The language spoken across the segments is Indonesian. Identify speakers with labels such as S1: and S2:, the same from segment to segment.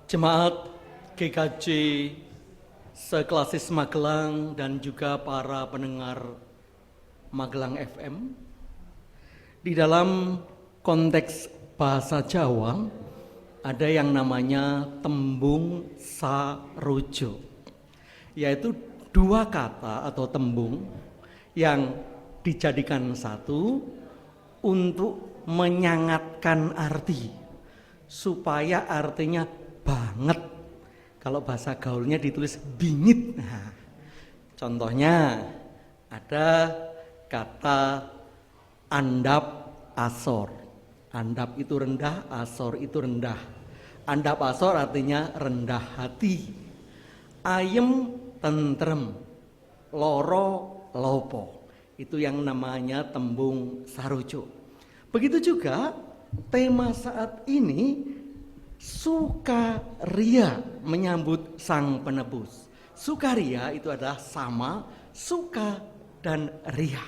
S1: Jemaat GKJ seklasis Magelang dan juga para pendengar Magelang FM. Di dalam konteks bahasa Jawa ada yang namanya tembung sarojo, yaitu dua kata atau tembung yang dijadikan satu untuk menyangatkan arti supaya artinya banget. Kalau bahasa gaulnya ditulis bingit. Nah, contohnya ada kata andap asor. Andap itu rendah, asor itu rendah. Andap asor artinya rendah hati. Ayem tentrem, loro lopo. Itu yang namanya tembung sarojo. Begitu juga tema saat ini, sukaria menyambut Sang Penebus. Sukaria itu adalah sama, suka dan ria.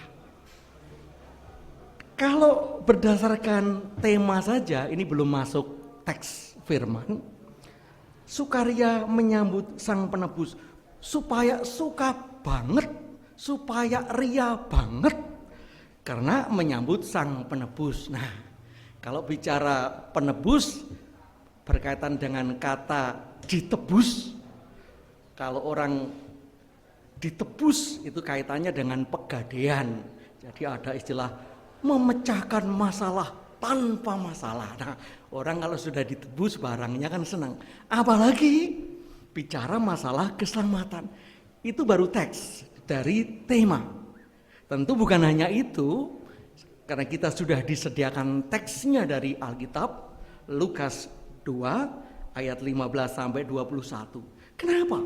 S1: Kalau berdasarkan tema saja, ini belum masuk teks firman. Sukaria menyambut Sang Penebus supaya suka banget, supaya ria banget, karena menyambut Sang Penebus. Nah, kalau bicara penebus berkaitan dengan kata ditebus. Kalau orang ditebus itu kaitannya dengan pegadaian. Jadi ada istilah memecahkan masalah tanpa masalah. Nah, orang kalau sudah ditebus barangnya kan senang. Apalagi bicara masalah keselamatan. Itu baru teks dari tema. Tentu bukan hanya itu, karena kita sudah disediakan teksnya dari Alkitab, Lukas 2 ayat 15 sampai 21. Kenapa?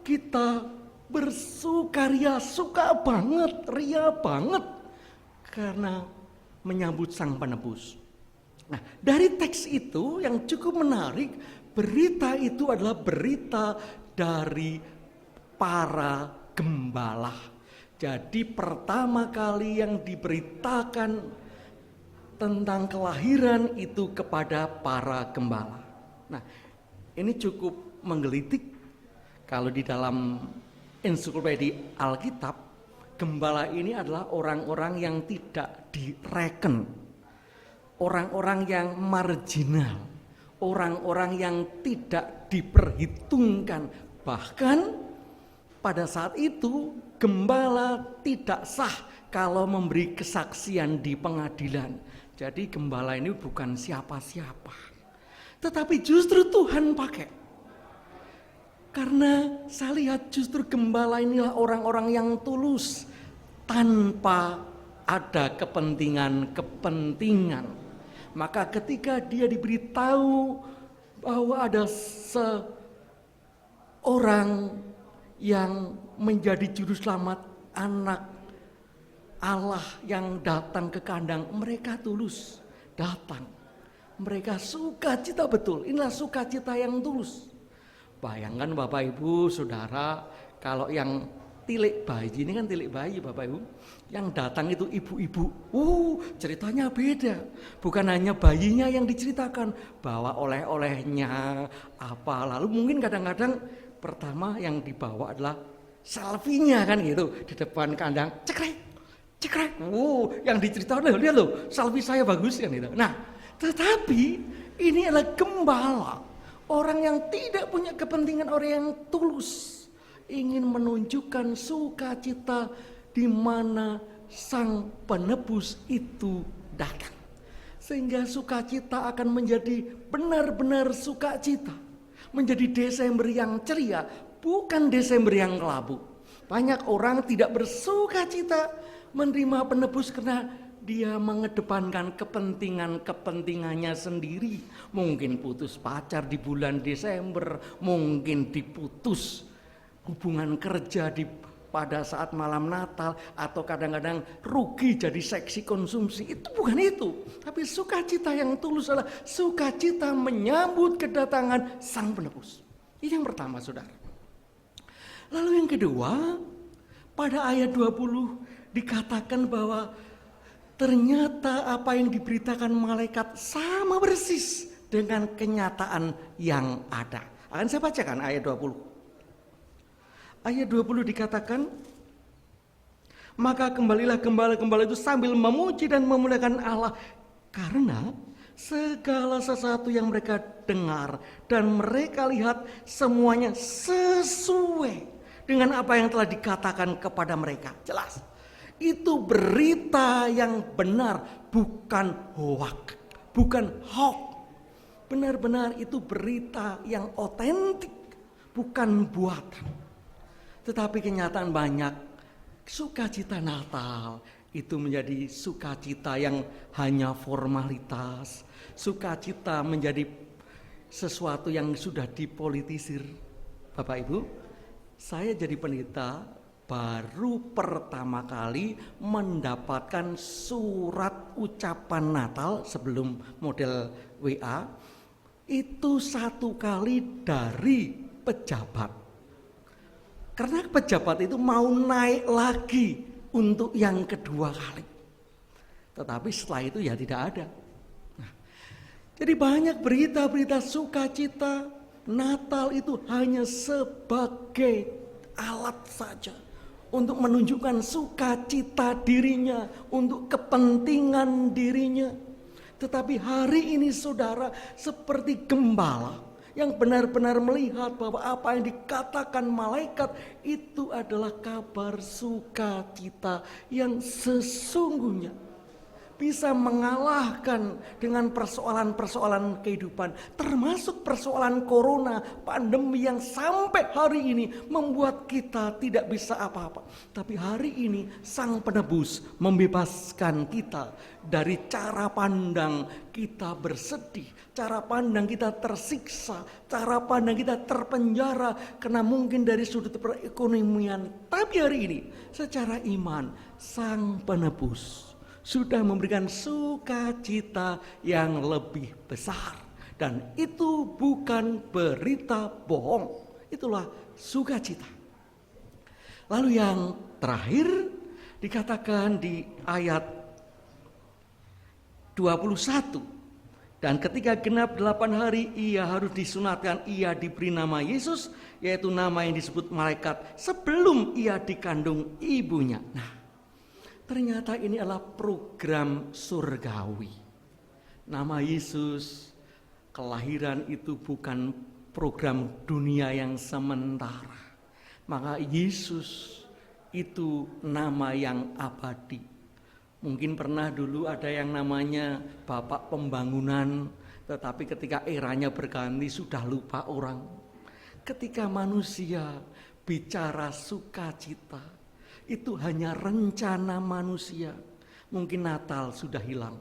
S1: Kita bersukaria, suka banget, ria banget karena menyambut Sang Penebus. Nah, dari teks itu yang cukup menarik, berita itu adalah berita dari para gembala. Jadi pertama kali yang diberitakan tentang kelahiran itu kepada para gembala. Nah, ini cukup menggelitik. Kalau di dalam ensiklopedia Alkitab, gembala ini adalah orang-orang yang tidak direken, orang-orang yang marginal, orang-orang yang tidak diperhitungkan. Bahkan pada saat itu gembala tidak sah kalau memberi kesaksian di pengadilan. Jadi gembala ini bukan siapa-siapa, tetapi justru Tuhan pakai. Karena saya lihat justru gembala inilah orang-orang yang tulus tanpa ada kepentingan-kepentingan. Maka ketika dia diberitahu bahwa ada seorang yang menjadi juru selamat, anak Allah yang datang ke kandang, mereka tulus datang. Mereka sukacita betul. Inilah sukacita yang tulus. Bayangkan Bapak Ibu Saudara, kalau yang tilik bayi, ini kan tilik bayi Bapak Ibu, yang datang itu ibu-ibu. Ceritanya beda. Bukan hanya bayinya yang diceritakan, bawa oleh-olehnya apa. Lalu mungkin kadang-kadang pertama yang dibawa adalah selfie-nya kan gitu di depan kandang, cekrek. Yang diceritakan, lihat loh, selfie saya bagus kan gitu. Nah, tetapi ini adalah gembala, orang yang tidak punya kepentingan, orang yang tulus ingin menunjukkan sukacita di mana Sang Penebus itu datang. Sehingga sukacita akan menjadi benar-benar sukacita, menjadi Desember yang ceria, bukan Desember yang kelabu. Banyak orang tidak bersukacita menerima penebus karena dia mengedepankan kepentingannya sendiri. Mungkin putus pacar di bulan Desember, mungkin diputus hubungan kerja pada saat malam Natal, atau kadang-kadang rugi jadi seksi konsumsi. Itu bukan itu. Tapi sukacita yang tulus adalah sukacita menyambut kedatangan Sang Penebus. Ini yang pertama, Saudara. Lalu yang kedua, pada ayat 20 dikatakan bahwa ternyata apa yang diberitakan malaikat sama persis dengan kenyataan yang ada. Akan saya bacakan ayat 20. Ayat 20 dikatakan, maka kembalilah gembala-gembala itu sambil memuji dan memuliakan Allah, karena segala sesuatu yang mereka dengar dan mereka lihat semuanya sesuai dengan apa yang telah dikatakan kepada mereka. Jelas, itu berita yang benar, bukan hoak, bukan hoax. Benar-benar itu berita yang otentik, bukan buatan. Tetapi kenyataan banyak sukacita Natal itu menjadi sukacita yang hanya formalitas. Sukacita menjadi sesuatu yang sudah dipolitisir. Bapak Ibu, saya jadi pendeta baru pertama kali mendapatkan surat ucapan Natal sebelum model WA. Itu satu kali dari pejabat. Karena pejabat itu mau naik lagi untuk yang kedua kali. Tetapi setelah itu ya tidak ada. Nah, jadi banyak berita-berita sukacita. Natal itu hanya sebagai alat saja untuk menunjukkan sukacita dirinya, untuk kepentingan dirinya. Tetapi hari ini saudara seperti gembala yang benar-benar melihat bahwa apa yang dikatakan malaikat itu adalah kabar sukacita yang sesungguhnya bisa mengalahkan dengan persoalan-persoalan kehidupan, termasuk persoalan corona, pandemi yang sampai hari ini membuat kita tidak bisa apa-apa. Tapi hari ini Sang Penebus membebaskan kita dari cara pandang kita bersedih, cara pandang kita tersiksa, cara pandang kita terpenjara karena mungkin dari sudut perekonomian. Tapi hari ini secara iman Sang Penebus sudah memberikan sukacita yang lebih besar. Dan itu bukan berita bohong. Itulah sukacita. Lalu yang terakhir dikatakan di ayat 21. Dan ketika genap 8 hari ia harus disunatkan, ia diberi nama Yesus, yaitu nama yang disebut malaikat sebelum ia dikandung ibunya. Nah, ternyata ini adalah program surgawi. Nama Yesus, kelahiran itu bukan program dunia yang sementara. Maka Yesus itu nama yang abadi. Mungkin pernah dulu ada yang namanya Bapak Pembangunan, tetapi ketika eranya berganti sudah lupa orang. Ketika manusia bicara sukacita, itu hanya rencana manusia. Mungkin Natal sudah hilang.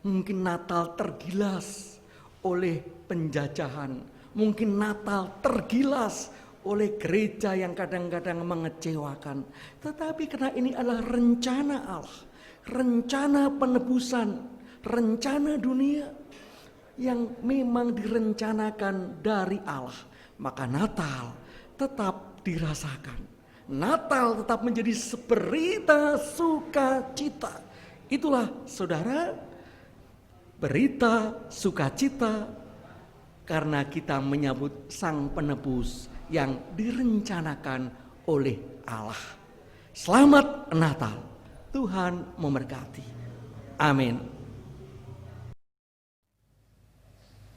S1: Mungkin Natal tergilas oleh penjajahan. Mungkin Natal tergilas oleh gereja yang kadang-kadang mengecewakan. Tetapi karena ini adalah rencana Allah, rencana penebusan, rencana dunia yang memang direncanakan dari Allah, maka Natal tetap dirasakan. Natal tetap menjadi berita sukacita. Itulah saudara, berita sukacita karena kita menyambut Sang Penebus yang direncanakan oleh Allah. Selamat Natal, Tuhan memberkati. Amin.